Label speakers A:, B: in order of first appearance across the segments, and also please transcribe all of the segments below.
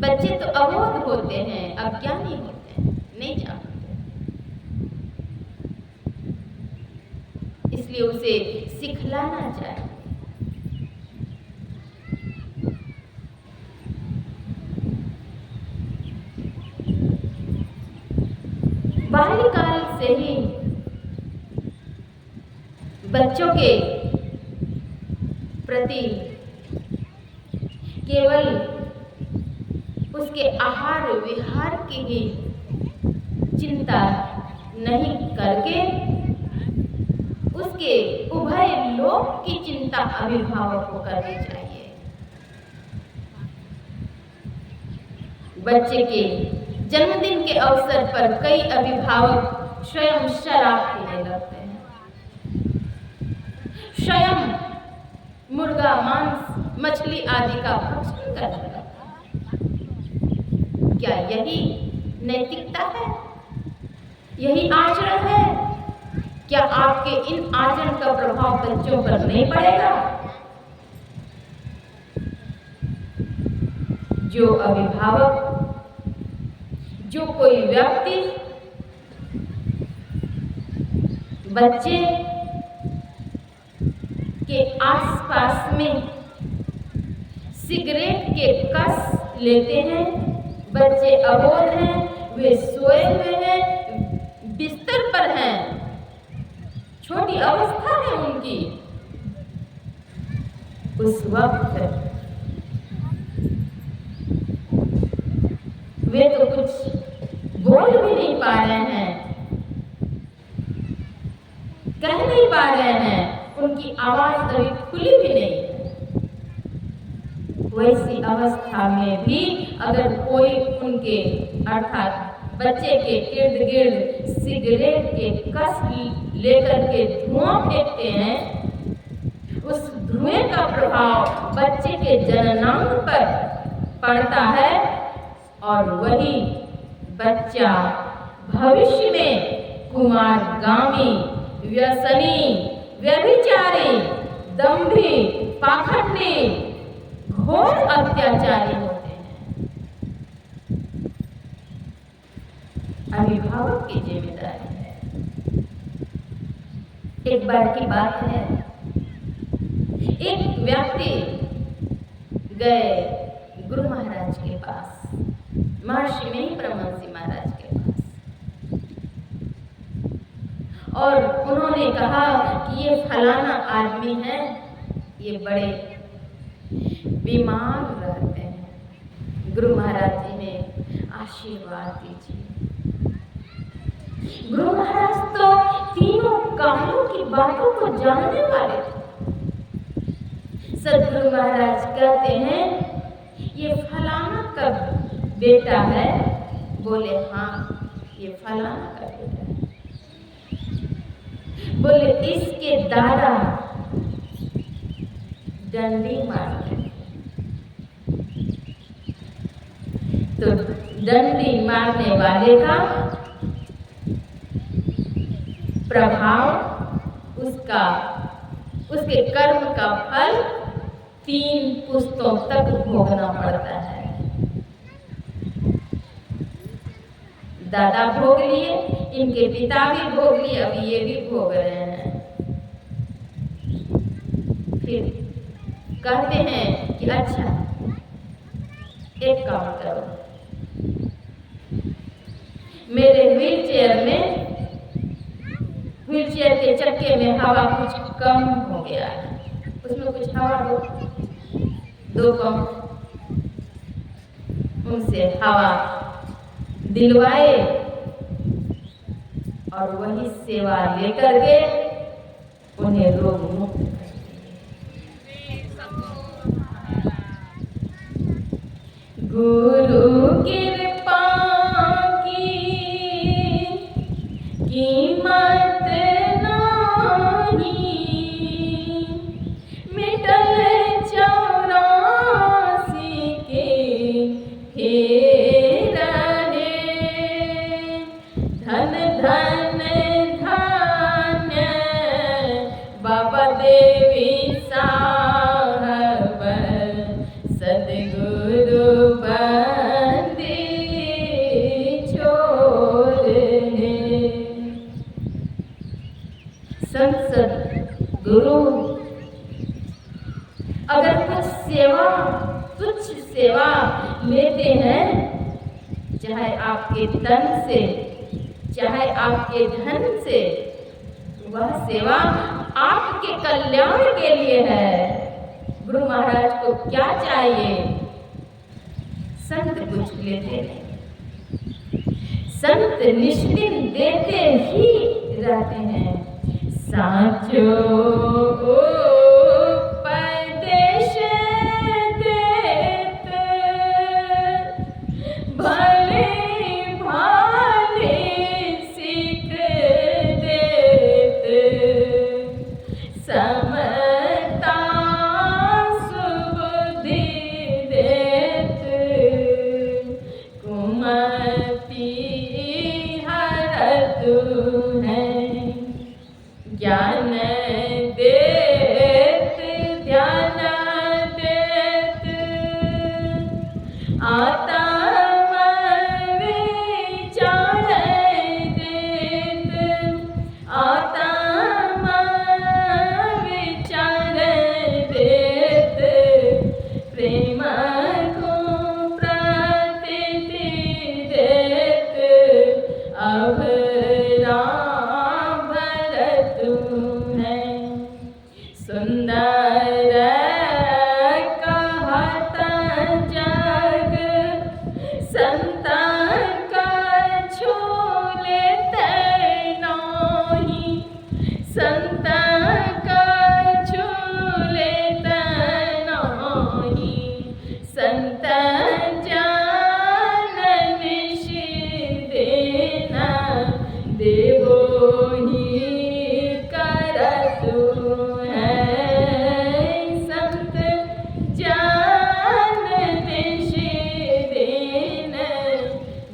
A: बच्चे तो अबोध होते हैं, अज्ञानी होते हैं, नहीं जानते, इसलिए उसे सिखलाना चाहिए। बाल्यकाल से ही बच्चों के प्रति केवल उसके आहार विहार की ही चिंता नहीं करके उसके उभय लोक की चिंता अभिभावक को करनी चाहिए। बच्चे के जन्मदिन के अवसर पर कई अभिभावक स्वयं शराब पीने लगते हैं, स्वयं मुर्गा मांस मछली आदि का भक्षण करने लगते हैं। क्या यही नैतिकता है? यही आचरण है? क्या आपके इन आचरण का प्रभाव बच्चों पर नहीं पड़ेगा? जो अभिभावक, जो कोई व्यक्ति बच्चे के आसपास में सिगरेट के कस लेते हैं, बच्चे अबोध हैं, वे सोए हुए हैं, बिस्तर पर हैं, छोटी अवस्था है उनकी, उस वक्त वे तो कुछ बोल भी नहीं पा रहे हैं, कह नहीं पा रहे हैं, उनकी आवाज अभी खुली भी नहीं है। वैसी अवस्था में भी अगर कोई उनके अर्थात बच्चे के इर्द गिर्द सिगरेट के कस लेकर के धुआं फेंकते हैं, उस धुएं का प्रभाव बच्चे के जननांग पर पड़ता है और वही बच्चा भविष्य में कुमारगामी, व्यसनी, व्यभिचारी, दंभी, पाखंडी, घोर अत्याचारी होते हैं। अभिभावक की जिम्मेदारी है। एक बार की बात है, एक व्यक्ति गए गुरु महाराज के पास, महर्षि में परमहंस महाराज के पास, और उन्होंने कहा कि ये फलाना आदमी है, ये बड़े बीमार रहते हैं, गुरु महाराज जी ने आशीर्वाद दीजिए। गुरु महाराज तो तीनों कालों की बातों को जानने वाले थे। सदगुरु महाराज कहते हैं, ये फलाना का बेटा है? बोले हाँ, ये फलाना का बेटा है। बोले इसके दादा डंडी मारते, तो डंडी मारने वाले का प्रभाव, उसके कर्म का फल 3 पुश्तों तक भोगना पड़ता है। दादा भोग लिए, इनके पिता भी भोग लिए, अभी ये भी भोग रहे हैं। फिर कहते हैं कि अच्छा एक काम करो, मेरे व्हीलचेयर के चक्के में हवा कुछ कम हो गया है, उसमें कुछ हवा दो पंप उनसे हवा दिलवाए और वही सेवा लेकर के उन्हें रोग मुक्त कर दिए। गुरु कृपा की कीमत नहीं, मिटल 84 के फेर धन धन धान्य बाबा देवी साहब सदगुरु सेवा, तुच्छ सेवा लेते हैं, चाहे आपके तन से, चाहे आपके धन से, वह सेवा आपके कल्याण के लिए है। गुरु महाराज को क्या चाहिए? संत कुछ लेते नहीं, संत निष्दिन देते ही रहते हैं। साचो उपदेश देत, भले भाले सीख देत, समता सुबुद्धि देत, कुमति हरत है, ज्ञान देत ध्यान देत, आत्म विचार देत, आत्म विचार देत, प्रेम को प्रतीति देत, अभरा सुंदर कहत जग, संतन का छू लेते नाही, संतन का छू लेते नाही, संत जन निषिदेन देवो ही करतु है, संत जन निषिदेन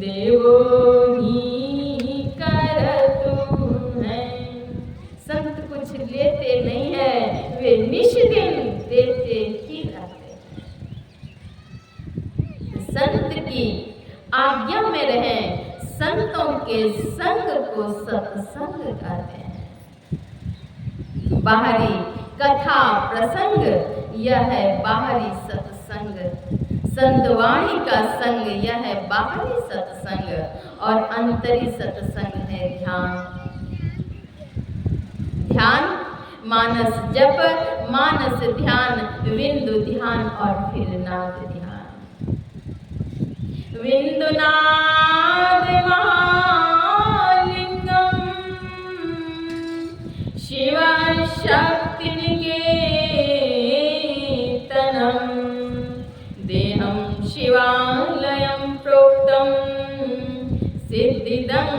A: देवो ही करतु है। संत कुछ लेते नहीं है, वे निष्दिन देते ही रहते हैं। संत की आज्ञा में रहें, संतों के संग को सत्संग कहते हैं। बाहरी कथा प्रसंग यह है बाहरी सत्संग, संतवाणी का संग यह है बाहरी सत्संग, और अंतरी सत्संग है ध्यान। ध्यान मानस जप, मानस ध्यान, विंदु ध्यान और फिर नाद ध्यान। विंदु नाद महालिंगम, शिव शक्ति निकेतनम, देहं शिवालयं प्रोक्तं, सिद्धिदं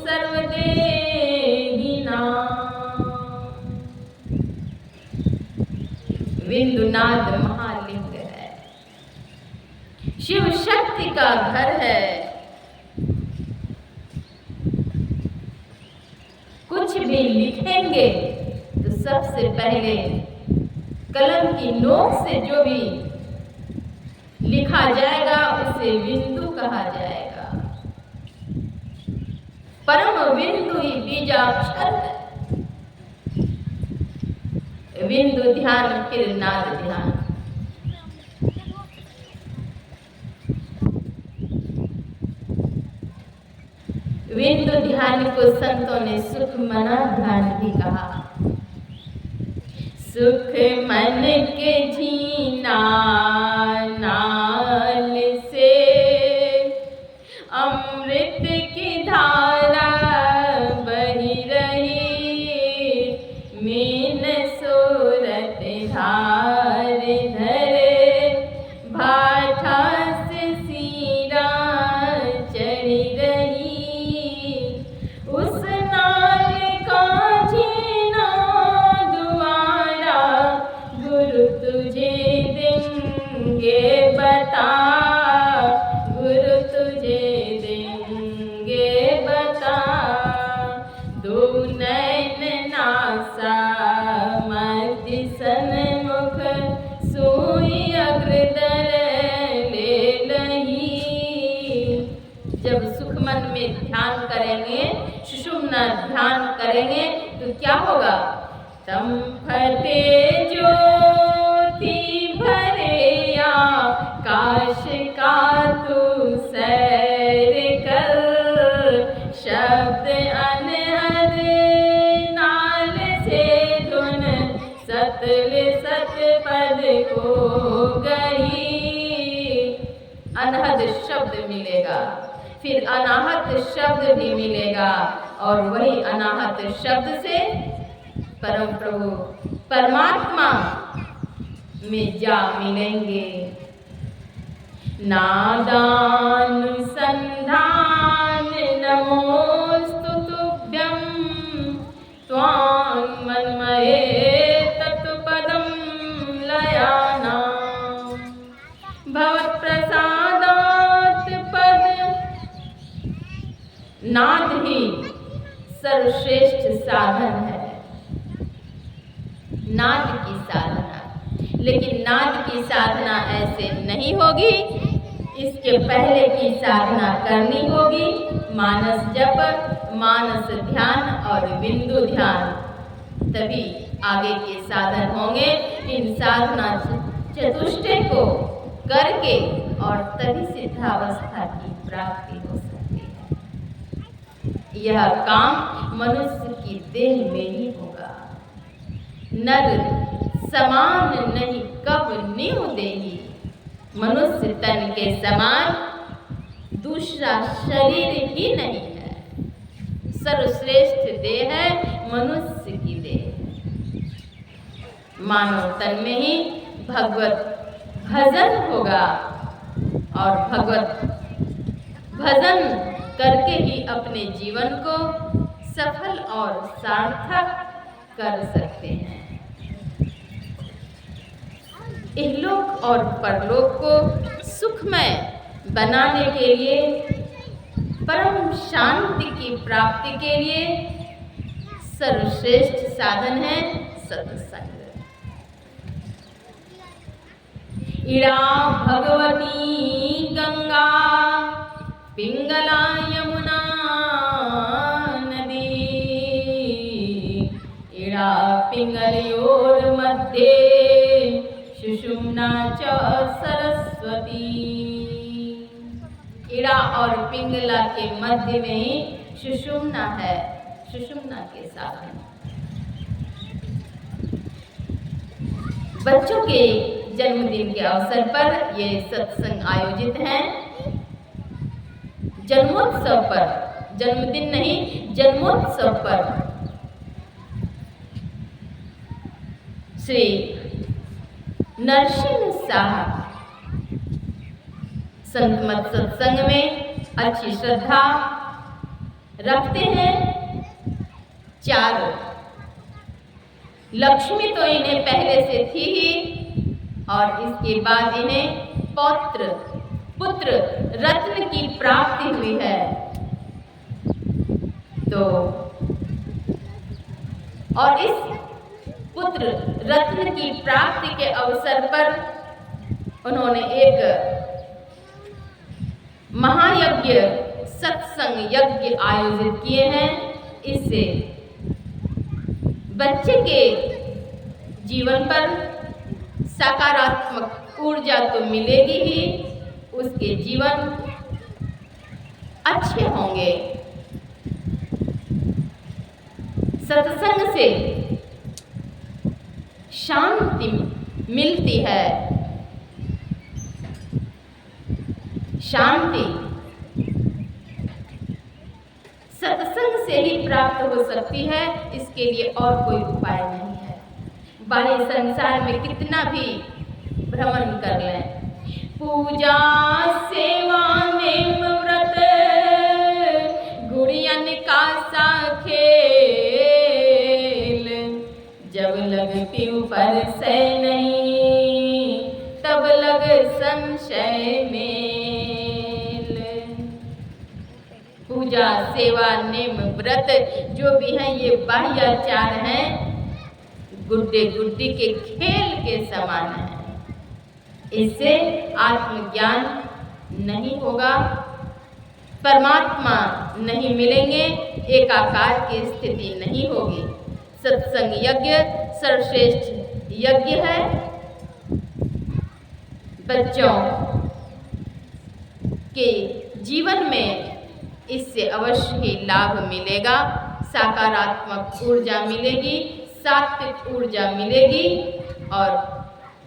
A: सर्वदेहिनां। विंदुनाद महालिंग है, शिव शक्ति का घर है। कुछ भी लिखेंगे तो सबसे पहले कलम की नोक से जो भी लिखा जाएगा उसे बिंदु कहा जाएगा। परम बिंदु ही बीजाक्षर है। बिंदु ध्यान फिर नाद ध्यान। बिंदु ध्यान को संतों ने सुख मना ध्यान भी कहा। सुख मन के झीना नाल से, अमृत की धारा बही रही, मीन सूरत धार धरे, भाठा से सीरा चढ़ी रही, उस नाल का झीना दुआरा, गुरु तुझे देंगे बता, गुरु तुझे देंगे बता, दो नैन नासा मति सन्मुख, सोई अग्रदर ले लही। जब सुख मन में ध्यान करेंगे, सुषुम्ना ध्यान करेंगे तो क्या होगा? तम फटे ज्योति भरे काश का तू सैर कर, शब्द अनहद नाल से धुन सतल सतपद को गई। अनहद शब्द मिलेगा, फिर अनाहत शब्द भी मिलेगा, और वही अनाहत शब्द से परम प्रभु परमात्मा में जा मिलेंगे। नादानुसंधान नमोस्तु तुभ्यं, त्वां मन्मये तत्पदं लयानां। भवत्प्रसादात् पद, नाद ही सर्वश्रेष्ठ साधन है, नाद की साधना। लेकिन नाद की साधना ऐसे नहीं होगी, इसके पहले की साधना करनी होगी मानस जप, मानस ध्यान और बिंदु ध्यान, तभी आगे के साधन होंगे। इन साधना चतुष्टय को करके और तभी सिद्धावस्था की प्राप्ति हो सकती है। यह काम मनुष्य की देह में ही होगा। नर समान नहीं कब नीव देही, मनुष्य तन के समान दूसरा शरीर ही नहीं है। सर्वश्रेष्ठ देह है मनुष्य की देह। मानव तन में ही भगवत भजन होगा, और भगवत भजन करके ही अपने जीवन को सफल और सार्थक कर सकते हैं। इहलोक और परलोक को सुखमय बनाने के लिए, परम शांति की प्राप्ति के लिए सर्वश्रेष्ठ साधन है सत्संग। इड़ा भगवती गंगा पिंगला यमुना नदी, इड़ा पिंगलयोर मध्य सुषुम्ना च सरस्वती। इड़ा और पिंगला के मध्य में ही सुषुम्ना है, सुषुम्ना के साधन। बच्चों के जन्मदिन के अवसर पर ये सत्संग आयोजित हैं। जन्मोत्सव पर, जन्मदिन नहीं जन्मोत्सव पर श्री नरसिंह साहब संत मत सत्संग में अच्छी श्रद्धा रखते हैं। 4 लक्ष्मी तो इन्हें पहले से थी ही, और इसके बाद इन्हें पौत्र पुत्र रत्न की प्राप्ति हुई है। तो और इस पुत्र रत्न की प्राप्ति के अवसर पर उन्होंने एक महायज्ञ सत्संग यज्ञ आयोजित किए हैं। इससे बच्चे के जीवन पर सकारात्मक ऊर्जा तो मिलेगी ही, उसके जीवन अच्छे होंगे। सत्संग से शांति मिलती है, शांति सत्संग से ही प्राप्त हो सकती है। इसके लिए और कोई उपाय नहीं है। बाह्य संसार में कितना भी भ्रमण कर लें, पूजा सेवा नेम व्रत गुड़ियन का सा खेल, जब लगती पर से नहीं तब लग संशय मेल। पूजा सेवा नेम व्रत जो भी हैं ये बाह्याचार हैं, गुड्डे गुड्डी के खेल के समान है। इससे आत्मज्ञान नहीं होगा, परमात्मा नहीं मिलेंगे, एकाकार की स्थिति नहीं होगी। सत्संग यज्ञ सर्वश्रेष्ठ यज्ञ है। बच्चों के जीवन में इससे अवश्य ही लाभ मिलेगा। सकारात्मक ऊर्जा मिलेगी, सात्विक ऊर्जा मिलेगी और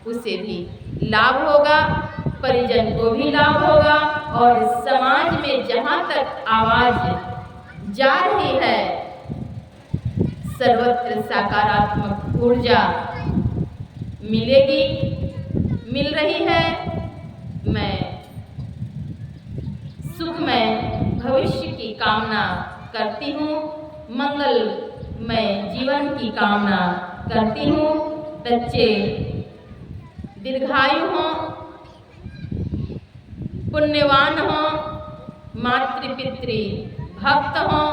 A: उसे भी लाभ होगा, परिजन को भी लाभ होगा और समाज में जहाँ तक आवाज जा रही है सर्वत्र सकारात्मक ऊर्जा मिलेगी, मिल रही है। मैं सुखमय भविष्य की कामना करती हूँ, मंगलमय जीवन की कामना करती हूँ। बच्चे दीर्घायु हों, पुण्यवान हों, मातृपितृ भक्त हों,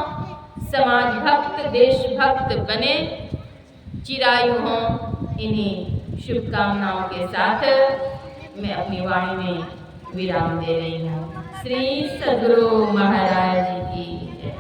A: समाज भक्त, देशभक्त बने, चिरायु हों। इन्हीं शुभकामनाओं के साथ मैं अपनी वाणी में विराम दे रही हूँ। श्री सद्गुरु महाराज की जय।